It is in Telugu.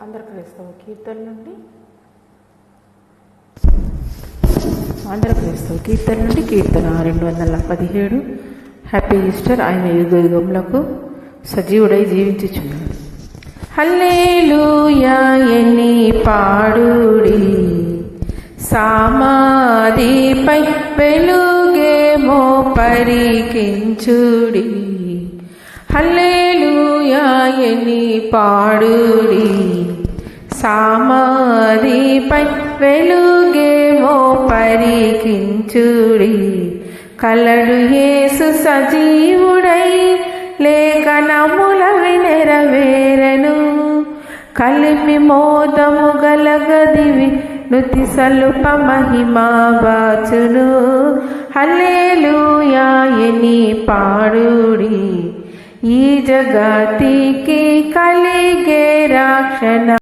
ఆంధ్రక్రైస్తవ కీర్తన నుండి కీర్తన 217. Happy Easter. ఆయన యుగ యుగములకు సజీవుడై జీవించుచున్నాడు. హల్లెలూయా ఎన్ని పాడుడి, సమాధిపై వెలుగేమో పరికించుడి. హల్లెలూయా ఎన్ని పాడుడి, సమాధిపై వెలుగేమో పరికించుడి. కలడు యేసు సజీవుడై లేఖనములవి నెరవేరెను. కలిమి మోదము గలగదివి నుతి సలుప మహిమావాచును. హల్లెలూయా ఎని పాడుడి, ఈ జగతికి కలిగే రక్షణ